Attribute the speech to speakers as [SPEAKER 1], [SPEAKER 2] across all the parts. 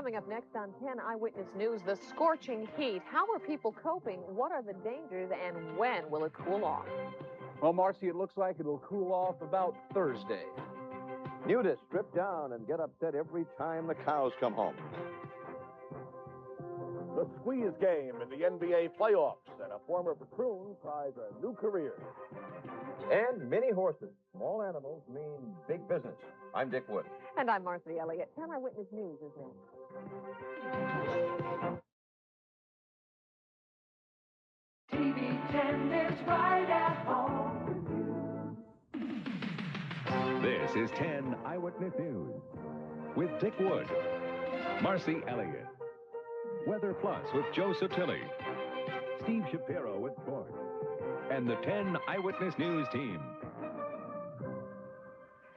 [SPEAKER 1] Coming up next on 10 Eyewitness News, the scorching heat. How are people coping? What are the dangers? And when will it cool off?
[SPEAKER 2] Well, Marci, it looks like it'll cool off about Thursday.
[SPEAKER 3] Nudists strip down and get upset every time the cows come home.
[SPEAKER 4] The squeeze game in the NBA playoffs, and a former platoon tries a new career.
[SPEAKER 3] And mini horses. Small animals mean big business. I'm Dick Wood.
[SPEAKER 1] And I'm Marci Elliott. 10 Eyewitness News is next.
[SPEAKER 5] TV 10 is right at home.
[SPEAKER 6] This is 10 Eyewitness News with Dick Wood, Marci Elliott, WeatherPlus with Joe Sottile, Steve Shapiro with sports, and the 10 Eyewitness News team.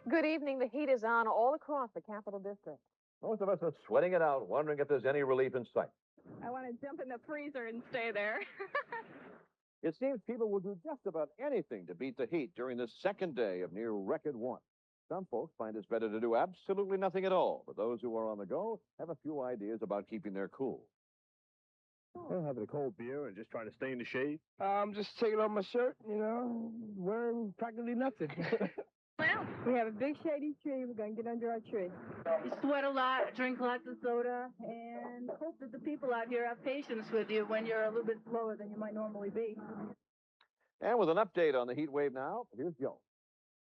[SPEAKER 1] Good evening. The heat is on all across the Capital District.
[SPEAKER 3] Most of us are sweating it out, wondering if there's any relief in sight.
[SPEAKER 7] I want to jump in the freezer and stay there.
[SPEAKER 3] It seems people will do just about anything to beat the heat during this second day of near record warmth. Some folks find it's better to do absolutely nothing at all, but those who are on the go have a few ideas about keeping their cool.
[SPEAKER 4] Well, having a cold beer and just trying to stay in the shade.
[SPEAKER 8] I'm just taking off my shirt, wearing practically nothing.
[SPEAKER 7] Well,
[SPEAKER 9] We have a big shady tree. We're going to get under our tree.
[SPEAKER 7] you sweat a lot, drink lots of soda, and hope that the people out here have patience with you when you're a little bit slower than you might normally be.
[SPEAKER 3] And with an update on the heat wave now, here's Joe.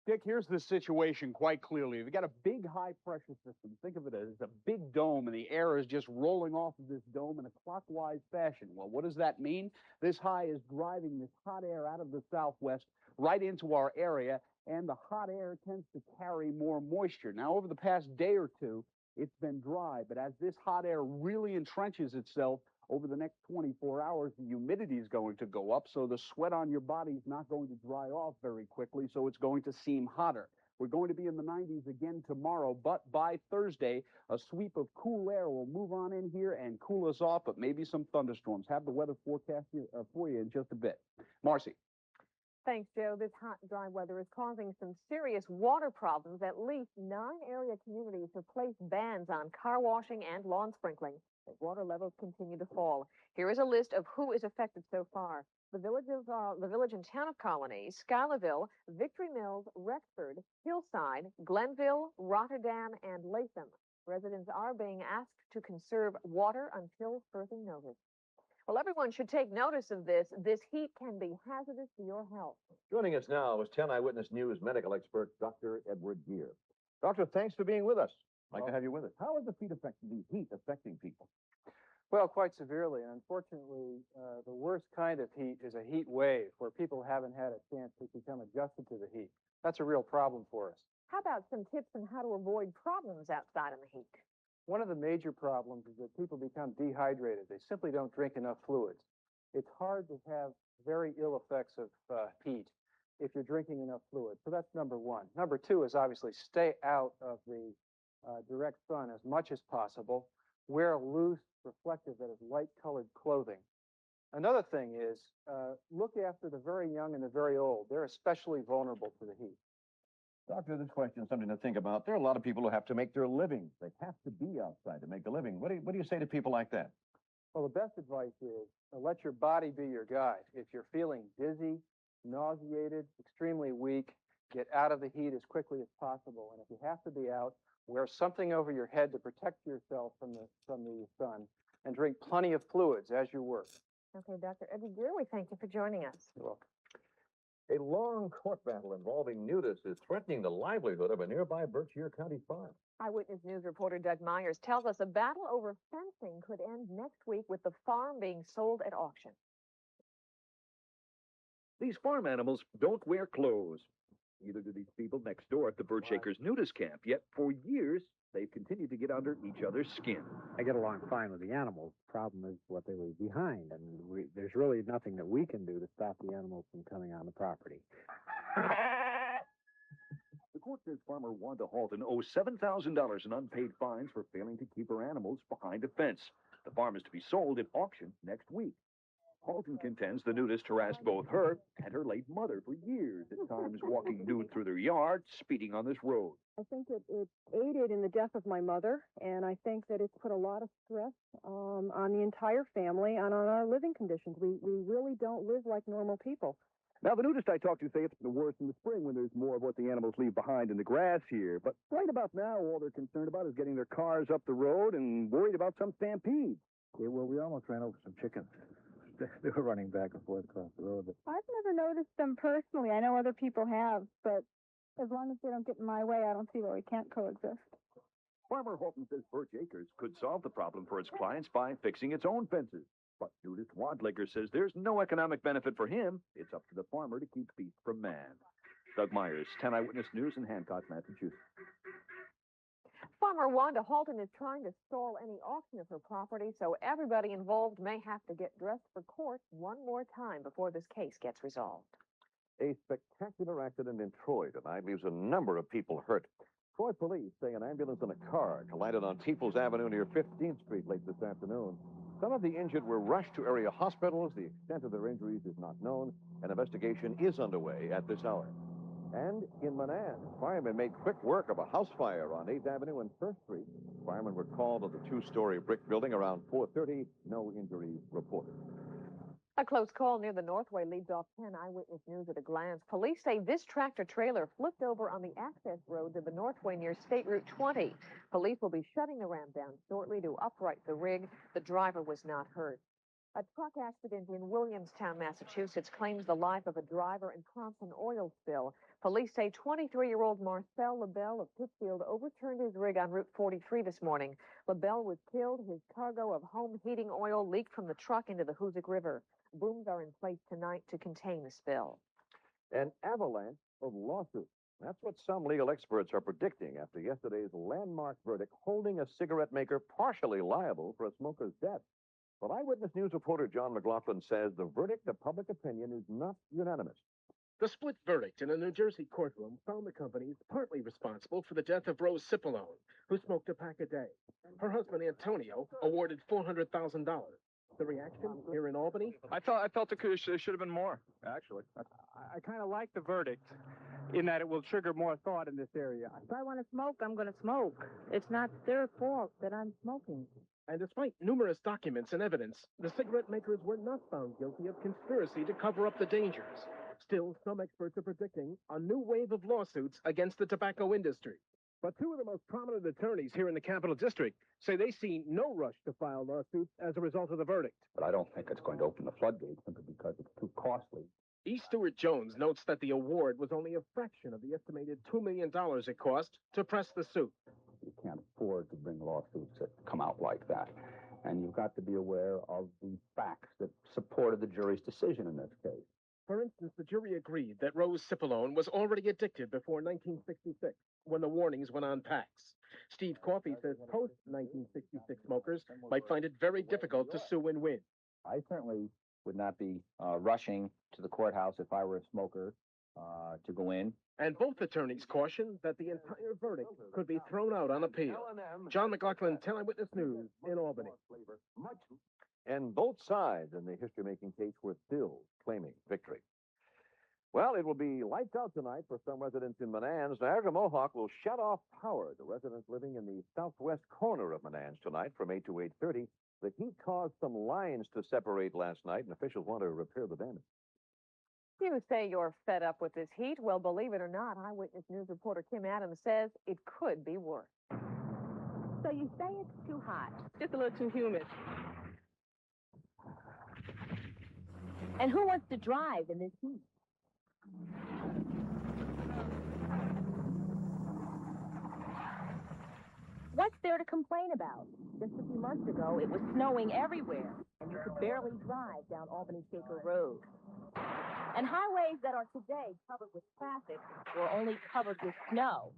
[SPEAKER 2] Dick, here's the situation quite clearly. We've got a big high-pressure system. Think of it as a big dome, and the air is just rolling off of this dome in a clockwise fashion. Well, what does that mean? This high is driving this hot air out of the southwest right into our area, and the hot air tends to carry more moisture. Now, over the past day or two, it's been dry, but as this hot air really entrenches itself, over the next 24 hours, the humidity is going to go up, so the sweat on your body is not going to dry off very quickly, so it's going to seem hotter. We're going to be in the 90s again tomorrow, but by Thursday, a sweep of cool air will move on in here and cool us off, but maybe some thunderstorms. Have the weather forecast for you in just a bit. Marci.
[SPEAKER 1] Thanks, Joe. This hot, dry weather is causing some serious water problems. At least 9 area communities have placed bans on car washing and lawn sprinkling as water levels continue to fall. Here is a list of who is affected so far. The village and town of Colony, Schuylerville, Victory Mills, Rexford, Hillside, Glenville, Rotterdam, and Latham. Residents are being asked to conserve water until further notice. Well, everyone should take notice of this. This heat can be hazardous to your health.
[SPEAKER 3] Joining us now is 10 Eyewitness News medical expert Dr. Edward Geer. Doctor, thanks for being with us. I'd like to have you with us. How is the heat affecting people?
[SPEAKER 8] Well, quite severely. And unfortunately, the worst kind of heat is a heat wave where people haven't had a chance to become adjusted to the heat. That's a real problem for us.
[SPEAKER 1] How about some tips on how to avoid problems outside in the heat?
[SPEAKER 8] One of the major problems is that people become dehydrated. They simply don't drink enough fluids. It's hard to have very ill effects of heat if you're drinking enough fluid. So that's number one. Number two is obviously stay out of the direct sun as much as possible. Wear loose, reflective, that is light-colored clothing. Another thing is look after the very young and the very old. They're especially vulnerable to the heat.
[SPEAKER 3] Doctor, this question is something to think about. There are a lot of people who have to make their living. They have to be outside to make a living. What do you say to people like that?
[SPEAKER 8] Well, the best advice is let your body be your guide. If you're feeling dizzy, nauseated, extremely weak, get out of the heat as quickly as possible. And if you have to be out, wear something over your head to protect yourself from the sun, and drink plenty of fluids as you work.
[SPEAKER 1] Okay, Dr. Edward Geer, we thank you for joining us.
[SPEAKER 8] You're welcome.
[SPEAKER 3] A long court battle involving nudists is threatening the livelihood of a nearby Berkshire County farm.
[SPEAKER 1] Eyewitness News reporter Doug Myers tells us a battle over fencing could end next week with the farm being sold at auction.
[SPEAKER 10] These farm animals don't wear clothes. Neither do these people next door at the Birchacres nudist camp. Yet for years, they've continued to get under each other's skin.
[SPEAKER 11] I get along fine with the animals. The problem is what they leave behind, and there's really nothing that we can do to stop the animals from coming on the property.
[SPEAKER 10] The court says farmer Wanda Halton owes $7,000 in unpaid fines for failing to keep her animals behind a fence. The farm is to be sold at auction next week. Halton contends the nudist harassed both her and her late mother for years, at times walking nude through their yard, speeding on this road.
[SPEAKER 9] I think it aided in the death of my mother, and I think that it's put a lot of stress on the entire family and on our living conditions. We really don't live like normal people.
[SPEAKER 12] Now, the nudists I talked to say it's the worst in the spring when there's more of what the animals leave behind in the grass here. But right about now, all they're concerned about is getting their cars up the road and worried about some stampede.
[SPEAKER 11] Yeah, well, we almost ran over some chickens. They were running back and forth across the road.
[SPEAKER 9] I've never noticed them personally. I know other people have, but as long as they don't get in my way, I don't see why we can't coexist.
[SPEAKER 10] Farmer Halton says Birch Acres could solve the problem for its clients by fixing its own fences. But nudist Wadliger says there's no economic benefit for him. It's up to the farmer to keep beast from man. Doug Myers, 10 Eyewitness News in Hancock, Massachusetts.
[SPEAKER 1] Farmer Wanda Halton is trying to stall any auction of her property, so everybody involved may have to get dressed for court one more time before this case gets resolved.
[SPEAKER 3] A spectacular accident in Troy tonight leaves a number of people hurt. Troy police say an ambulance and a car collided on Peoples Avenue near 15th Street late this afternoon. Some of the injured were rushed to area hospitals. The extent of their injuries is not known. An investigation is underway at this hour. And in Manans, firemen made quick work of a house fire on 8th Avenue and 1st Street. Firemen were called to the two-story brick building around 4:30. No injuries reported.
[SPEAKER 1] A close call near the Northway leads off 10 Eyewitness News at a glance. Police say this tractor-trailer flipped over on the access road to the Northway near State Route 20. Police will be shutting the ramp down shortly to upright the rig. The driver was not hurt. A truck accident in Williamstown, Massachusetts, claims the life of a driver and prompts an oil spill. Police say 23-year-old Marcel LaBelle of Pittsfield overturned his rig on Route 43 this morning. LaBelle was killed. His cargo of home heating oil leaked from the truck into the Hoosic River. Booms are in place tonight to contain the spill.
[SPEAKER 3] An avalanche of lawsuits. That's what some legal experts are predicting after yesterday's landmark verdict holding a cigarette maker partially liable for a smoker's death. But Eyewitness News reporter John McLoughlin says the verdict of public opinion is not unanimous.
[SPEAKER 13] The split verdict in a New Jersey courtroom found the companies partly responsible for the death of Rose Cipollone, who smoked a pack a day. Her husband, Antonio, awarded $400,000. The reaction here in Albany?
[SPEAKER 14] I felt it should have been more, actually.
[SPEAKER 8] I kind of like the verdict in that it will trigger more thought in this area.
[SPEAKER 7] If I want to smoke, I'm going to smoke. It's not their fault that I'm smoking.
[SPEAKER 13] And despite numerous documents and evidence, the cigarette makers were not found guilty of conspiracy to cover up the dangers. Still, some experts are predicting a new wave of lawsuits against the tobacco industry.
[SPEAKER 4] But two of the most prominent attorneys here in the Capital District say they see no rush to file lawsuits as a result of the verdict.
[SPEAKER 14] But I don't think it's going to open the floodgates simply because it's too costly.
[SPEAKER 13] E. Stewart Jones notes that the award was only a fraction of the estimated $2 million it cost to press the suit.
[SPEAKER 14] You can't afford to bring lawsuits that come out like that. And you've got to be aware of the facts that supported the jury's decision in this case.
[SPEAKER 13] For instance, the jury agreed that Rose Cipollone was already addicted before 1966, when the warnings went on packs. Steve Coffey says post-1966 smokers might find it very difficult to sue and win.
[SPEAKER 15] I certainly would not be rushing to the courthouse if I were a smoker to go in.
[SPEAKER 13] And both attorneys cautioned that the entire verdict could be thrown out on appeal. John McLoughlin, 10 Eyewitness News in Albany.
[SPEAKER 3] And both sides in the history-making case were still claiming victory. Well, it will be lights out tonight for some residents in Manans. Niagara Mohawk will shut off power to residents living in the southwest corner of Manans tonight from 8 to 8:30. The heat caused some lines to separate last night, and officials want to repair the damage.
[SPEAKER 1] You say you're fed up with this heat. Well, believe it or not, Eyewitness News reporter Kim Adams says it could be worse.
[SPEAKER 7] So you say it's too hot, just a little too humid. And who wants to drive in this heat? What's there to complain about? Just a few months ago, it was snowing everywhere, and you could barely drive down Albany Shaker Road. And highways that are today covered with traffic were only covered with snow.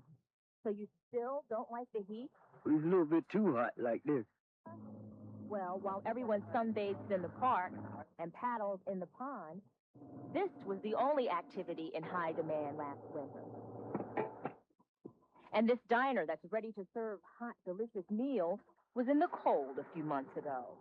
[SPEAKER 7] So you still don't like the heat?
[SPEAKER 11] It's a little bit too hot like this.
[SPEAKER 7] Well, while everyone sunbathes in the park and paddles in the pond, this was the only activity in high demand last winter. And this diner that's ready to serve hot, delicious meals was in the cold a few months ago.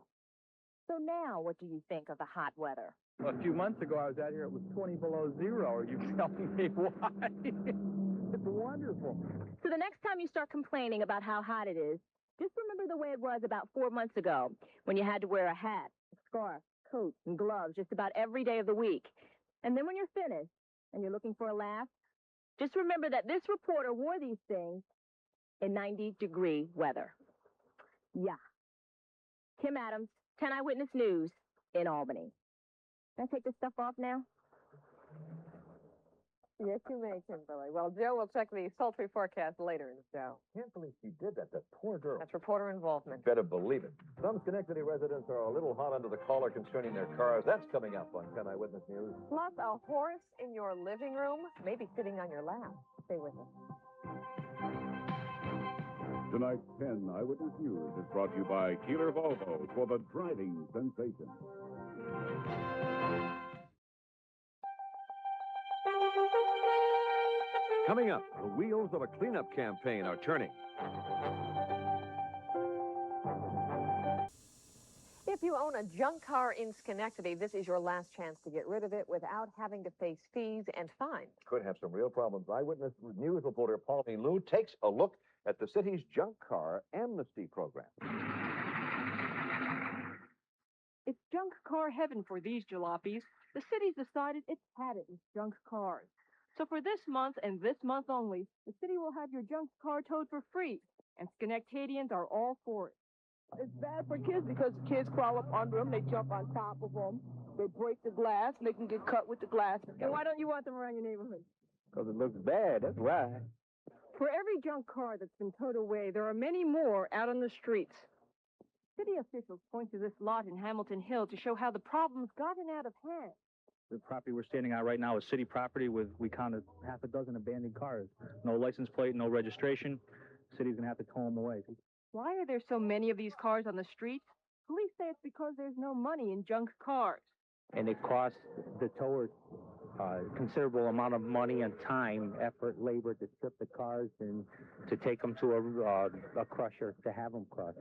[SPEAKER 7] So now, what do you think of the hot weather?
[SPEAKER 11] A few months ago, I was out here, it was 20 below zero. Are you telling me why? It's wonderful.
[SPEAKER 7] So the next time you start complaining about how hot it is, just remember the way it was about 4 months ago, when you had to wear a hat, a scarf, coat, and gloves just about every day of the week. And then when you're finished, and you're looking for a laugh, just remember that this reporter wore these things in 90-degree weather. Yeah. Kim Adams, 10 Eyewitness News in Albany. Can I take this stuff off now?
[SPEAKER 1] Yes, you may, Kimberly. Well, Joe will check the sultry forecast later in the show.
[SPEAKER 3] Can't believe she did that, that poor girl.
[SPEAKER 1] That's reporter involvement.
[SPEAKER 3] Better believe it. Some Schenectady residents are a little hot under the collar concerning their cars. That's coming up on 10 Eyewitness News.
[SPEAKER 1] Plus, a horse in your living room, maybe sitting on your lap. Stay with us.
[SPEAKER 6] Tonight's 10 Eyewitness News is brought to you by Keeler Volvo for the driving sensation.
[SPEAKER 3] Coming up, the wheels of a cleanup campaign are turning.
[SPEAKER 1] If you own a junk car in Schenectady, this is your last chance to get rid of it without having to face fees and fines.
[SPEAKER 3] Could have some real problems. Eyewitness News reporter Pauline Liu takes a look at the city's junk car amnesty program.
[SPEAKER 16] It's junk car heaven for these jalopies. The city's decided it's had it with junk cars. So for this month and this month only, the city will have your junk car towed for free, and Schenectadians are all for it.
[SPEAKER 17] It's bad for kids because the kids crawl up under them, they jump on top of them, they break the glass, they can get cut with the glass.
[SPEAKER 16] And why don't you want them around your neighborhood?
[SPEAKER 11] Because it looks bad, that's why.
[SPEAKER 16] For every junk car that's been towed away, there are many more out on the streets. City officials point to this lot in Hamilton Hill to show how the problem's gotten out of hand.
[SPEAKER 18] The property we're standing on right now is city property with, we counted half a dozen abandoned cars. No license plate, no registration. City's going to have to tow them away.
[SPEAKER 16] Why are there so many of these cars on the streets? Police say it's because there's no money in junk cars.
[SPEAKER 11] And it costs the towers a considerable amount of money and time, effort, labor to strip the cars and to take them to a crusher to have them crushed.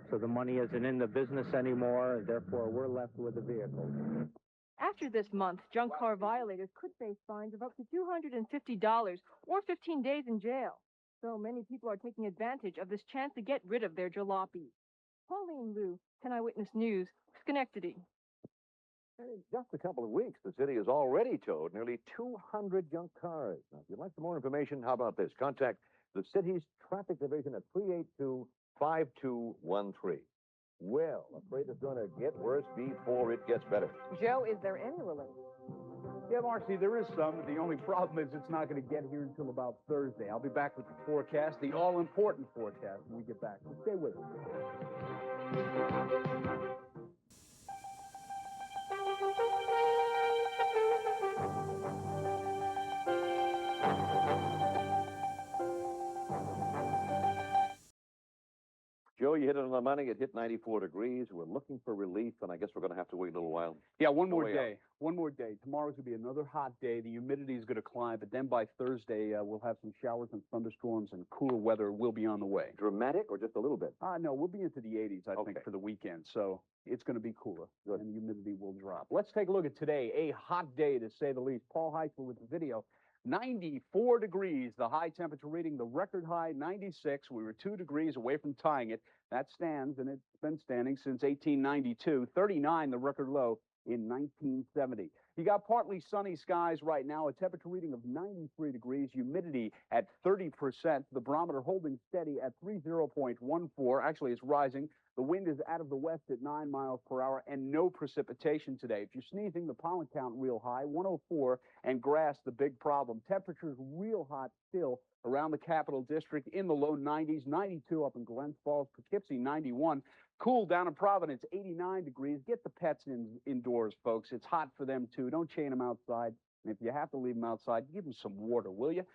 [SPEAKER 11] So the money isn't in the business anymore, and therefore we're left with a vehicle.
[SPEAKER 16] After this month, junk car violators could face fines of up to $250 or 15 days in jail. So many people are taking advantage of this chance to get rid of their jalopies. Pauline Liu, 10 Eyewitness News, Schenectady.
[SPEAKER 3] And in just a couple of weeks, the city has already towed nearly 200 junk cars. Now, if you'd like some more information, how about this? Contact the city's traffic division at 382-5213. Well, afraid it's going to get worse before it gets better.
[SPEAKER 1] Joe, is there any relief?
[SPEAKER 2] Yeah, Marcy, there is some. The only problem is it's not going to get here until about Thursday. I'll be back with the forecast, the all-important forecast, when we get back. So stay with us.
[SPEAKER 3] Joe, you hit it on the money. It hit 94 degrees. We're looking for relief, and I guess we're going to have to wait a little while.
[SPEAKER 2] Yeah, one more day. One more day. Tomorrow's going to be another hot day. The humidity is going to climb, but then by Thursday, we'll have some showers and thunderstorms, and cooler weather will be on the way.
[SPEAKER 3] Dramatic or just a little bit?
[SPEAKER 2] No, we'll be into the 80s, I think, for the weekend. So it's going to be cooler, and the humidity will drop. Let's take a look at today. A hot day, to say the least. Paul Heisler with the video. 94 degrees, the high temperature reading, the record high 96. We were 2 degrees away from tying it. That stands, and it's been standing since 1892. 39, the record low in 1970. You got partly sunny skies right now, a temperature reading of 93 degrees, humidity at 30%, the barometer holding steady at 30.14. Actually, it's rising. The wind is out of the west at 9 miles per hour, and no precipitation today. If you're sneezing, the pollen count real high, 104, and grass, the big problem. Temperatures real hot still around the Capital District in the low 90s, 92 up in Glens Falls, Poughkeepsie, 91. Cool down in Providence, 89 degrees. Get the pets indoors, folks. It's hot for them, too. Don't chain them outside. And if you have to leave them outside, give them some water, will you?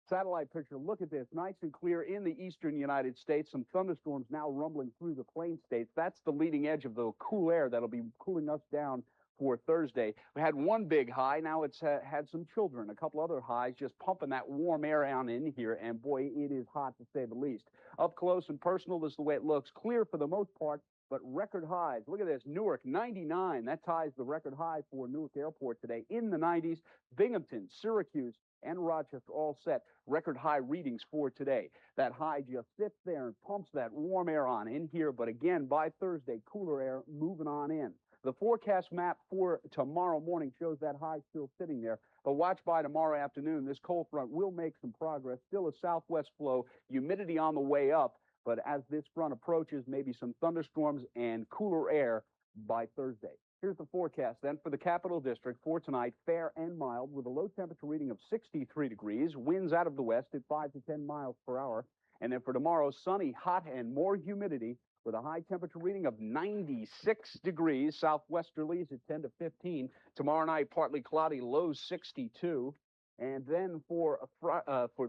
[SPEAKER 2] Satellite picture, look at this, nice and clear in the eastern United States. Some thunderstorms now rumbling through the plain states. That's the leading edge of the cool air that'll be cooling us down for Thursday. We had one big high. Now it's had some children, a couple other highs, just pumping that warm air on in here. And boy, it is hot to say the least. Up close and personal, this is the way it looks. Clear for the most part. but record highs. Look at this. Newark, 99. That ties the record high for Newark Airport today in the 90s. Binghamton, Syracuse, and Rochester all set record high readings for today. That high just sits there and pumps that warm air on in here, but again, by Thursday, cooler air moving on in. The forecast map for tomorrow morning shows that high still sitting there, but watch by tomorrow afternoon. This cold front will make some progress. Still a southwest flow, humidity on the way up, but as this front approaches, maybe some thunderstorms and cooler air by Thursday. Here's the forecast then for the Capital District for tonight, fair and mild with a low temperature reading of 63 degrees, winds out of the west at 5 to 10 miles per hour. And then for tomorrow, sunny, hot, and more humidity with a high temperature reading of 96 degrees, southwesterlies at 10 to 15. Tomorrow night, partly cloudy, low 62. And then for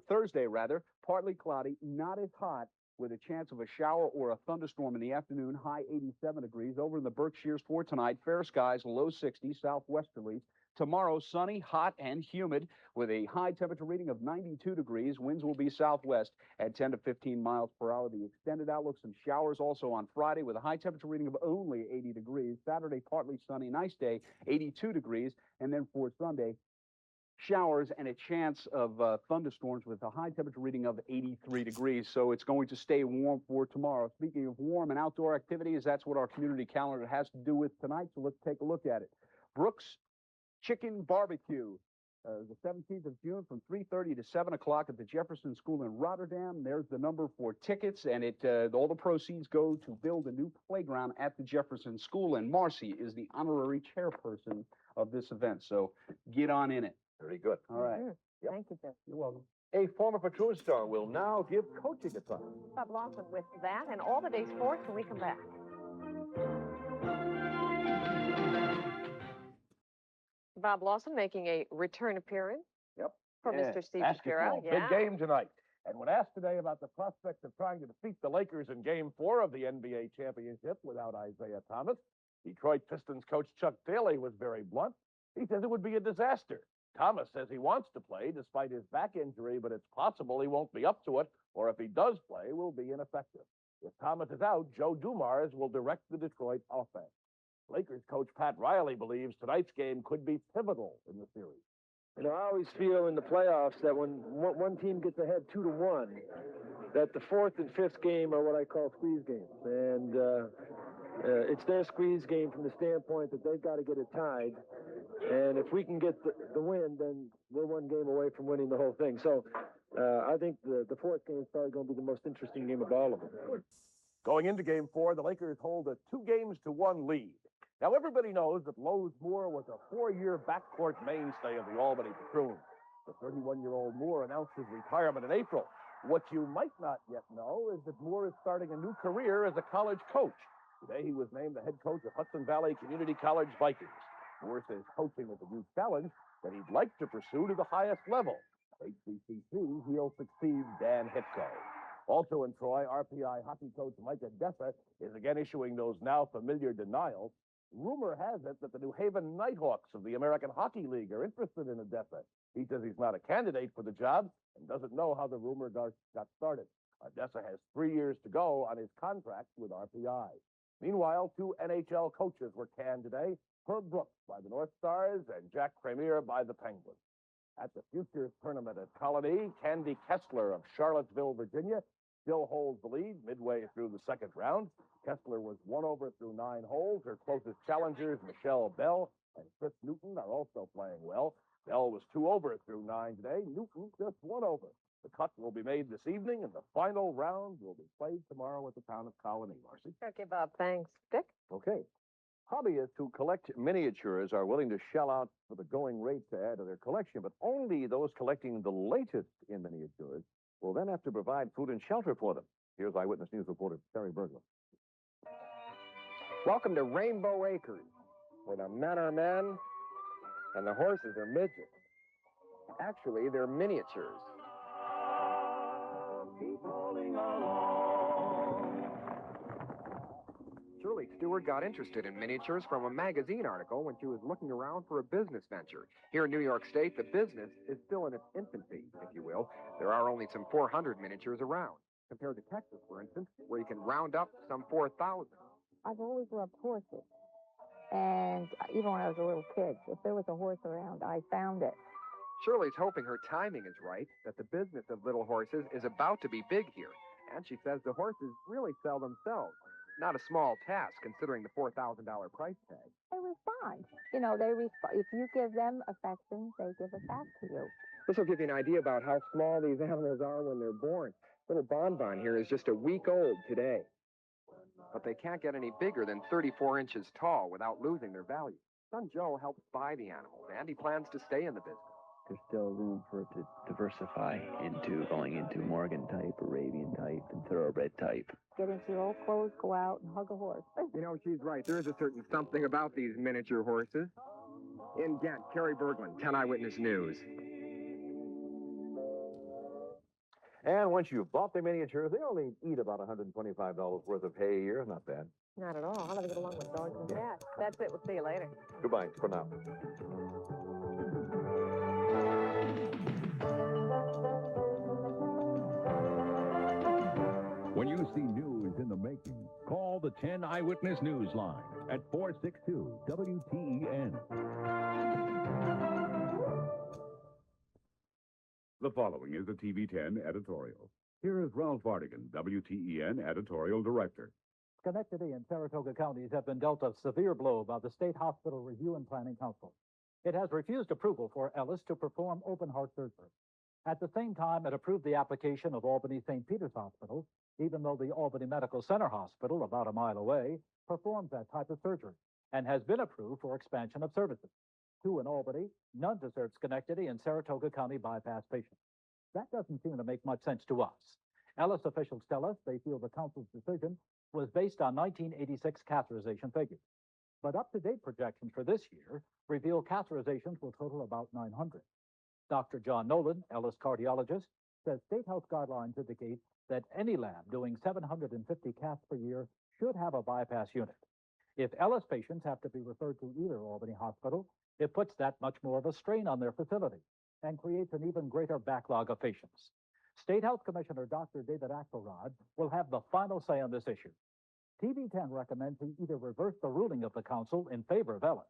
[SPEAKER 2] Thursday, partly cloudy, not as hot, with a chance of a shower or a thunderstorm in the afternoon, high 87 degrees. Over in the Berkshires for tonight, fair skies, low 60, southwesterlies. Tomorrow, sunny, hot, and humid with a high temperature reading of 92 degrees. Winds will be southwest at 10 to 15 miles per hour. The extended outlook, some showers also on Friday with a high temperature reading of only 80 degrees. Saturday, partly sunny, nice day, 82 degrees. And then for Sunday, showers and a chance of thunderstorms with a high temperature reading of 83 degrees. So it's going to stay warm for tomorrow. Speaking of warm and outdoor activities, that's what our community calendar has to do with tonight. So let's take a look at it. Brooks Chicken Barbecue, the 17th of June from 3:30 to 7 o'clock at the Jefferson School in Rotterdam. There's the number for tickets, and all the proceeds go to build a new playground at the Jefferson School. And Marci is the honorary chairperson of this event. So get on in it.
[SPEAKER 3] Very good.
[SPEAKER 2] All right.
[SPEAKER 1] Thank you, Jim.
[SPEAKER 3] You're welcome. A former platoon star will now give coaching a try.
[SPEAKER 1] Bob Lawson with that and all the day's sports when we come back. Bob Lawson making a return appearance.
[SPEAKER 3] Yep.
[SPEAKER 1] For Mr. Steve
[SPEAKER 3] Basketball.
[SPEAKER 1] Shapiro.
[SPEAKER 3] Big game tonight. And when asked today about the prospect of trying to defeat the Lakers in Game 4 of the NBA championship without Isaiah Thomas, Detroit Pistons coach Chuck Daly was very blunt. He says it would be a disaster. Thomas says he wants to play despite his back injury, but it's possible he won't be up to it, or if he does play, will be ineffective. If Thomas is out, Joe Dumars will direct the Detroit offense. Lakers coach Pat Riley believes tonight's game could be pivotal in the series.
[SPEAKER 19] You know, I always feel in the playoffs that when one team gets ahead 2-1, that the fourth and fifth game are what I call squeeze games. And it's their squeeze game from the standpoint that they've got to get it tied. And if we can get the win, then we're one game away from winning the whole thing. So I think the fourth game is probably going to be the most interesting game of all of them.
[SPEAKER 3] Going into Game 4, the Lakers hold a 2-1 lead. Now, everybody knows that Lowe's Moore was a 4-year backcourt mainstay of the Albany Patroons. The 31-year-old Moore announced his retirement in April. What you might not yet know is that Moore is starting a new career as a college coach. Today, he was named the head coach of Hudson Valley Community College Vikings. Moore says coaching is a new challenge that he'd like to pursue to the highest level. HBCC, he'll succeed Dan Hitko. Also in Troy, RPI hockey coach Mike Odessa is again issuing those now familiar denials. Rumor has it that the New Haven Nighthawks of the American Hockey League are interested in Odessa. He says he's not a candidate for the job and doesn't know how the rumor got started. Odessa has 3 years to go on his contract with RPI. Meanwhile, 2 NHL coaches were canned today. Herb Brooks by the North Stars and Jack Cremier by the Penguins. At the Futures Tournament at Colony, Candy Kessler of Charlottesville, Virginia, still holds the lead midway through the second round. Kessler was 1 over through 9 holes. Her closest challengers, Michelle Bell and Chris Newton, are also playing well. Bell was 2 over through 9 today. Newton just 1 over. The cut will be made this evening, and the final round will be played tomorrow at the town of Colony. Marci?
[SPEAKER 1] Okay, Bob, thanks. Dick?
[SPEAKER 3] Okay. Hobbyists who collect miniatures are willing to shell out for the going rate to add to their collection, but only those collecting the latest in miniatures will then have to provide food and shelter for them. Here's Eyewitness News reporter Cary Berglund.
[SPEAKER 20] Welcome to Rainbow Acres, where the men are men and the horses are midgets. Actually, they're miniatures.
[SPEAKER 5] Keep holding along.
[SPEAKER 20] Shirley Stewart got interested in miniatures from a magazine article when she was looking around for a business venture. Here in New York State, the business is still in its infancy, if you will. There are only some 400 miniatures around, compared to Texas, for instance, where you can round up some 4,000.
[SPEAKER 21] I've always loved horses. And even when I was a little kid, if there was a horse around, I found it.
[SPEAKER 20] Shirley's hoping her timing is right, that the business of little horses is about to be big here. And she says the horses really sell themselves. Not a small task, considering the $4,000 price tag.
[SPEAKER 21] They respond. You know, if you give them affection, they give it back to you.
[SPEAKER 20] This will give you an idea about how small these animals are when they're born. Little Bonbon here is just a week old today. But they can't get any bigger than 34 inches tall without losing their value. Son Joe helps buy the animals, and he plans to stay in the business.
[SPEAKER 22] There's still room for it to diversify into going into Morgan type, Arabian type, and thoroughbred type.
[SPEAKER 21] Get into your old clothes, go out and hug a horse.
[SPEAKER 20] You know, she's right. There is a certain something about these miniature horses. In Ghent, Cary Berglund, 10 Eyewitness News.
[SPEAKER 3] And once you've bought the miniatures, they only eat about $125 worth of hay a year. Not bad.
[SPEAKER 1] Not at all. How do they get along with dogs and cats? That's it. We'll see you later.
[SPEAKER 3] Goodbye for now.
[SPEAKER 6] When you see news in the making, call the 10 Eyewitness News line at 462 WTEN.
[SPEAKER 23] The following is a TV10 editorial. Here is Ralph Vartigan, WTEN editorial director.
[SPEAKER 24] Schenectady and Saratoga counties have been dealt a severe blow by the State Hospital Review and Planning Council. It has refused approval for Ellis to perform open heart surgery. At the same time, it approved the application of Albany St. Peter's Hospital, even though the Albany Medical Center Hospital, about a mile away, performs that type of surgery and has been approved for expansion of services. 2 in Albany, none to serve Schenectady and Saratoga County bypass patients. That doesn't seem to make much sense to us. Ellis officials tell us they feel the council's decision was based on 1986 catheterization figures. But up-to-date projections for this year reveal catheterizations will total about 900. Dr. John Nolan, Ellis cardiologist, says state health guidelines indicate that any lab doing 750 caths per year should have a bypass unit. If Ellis patients have to be referred to either Albany Hospital, it puts that much more of a strain on their facility and creates an even greater backlog of patients. State Health Commissioner Dr. David Axelrod will have the final say on this issue. TV10 recommends he either reverse the ruling of the council in favor of Ellis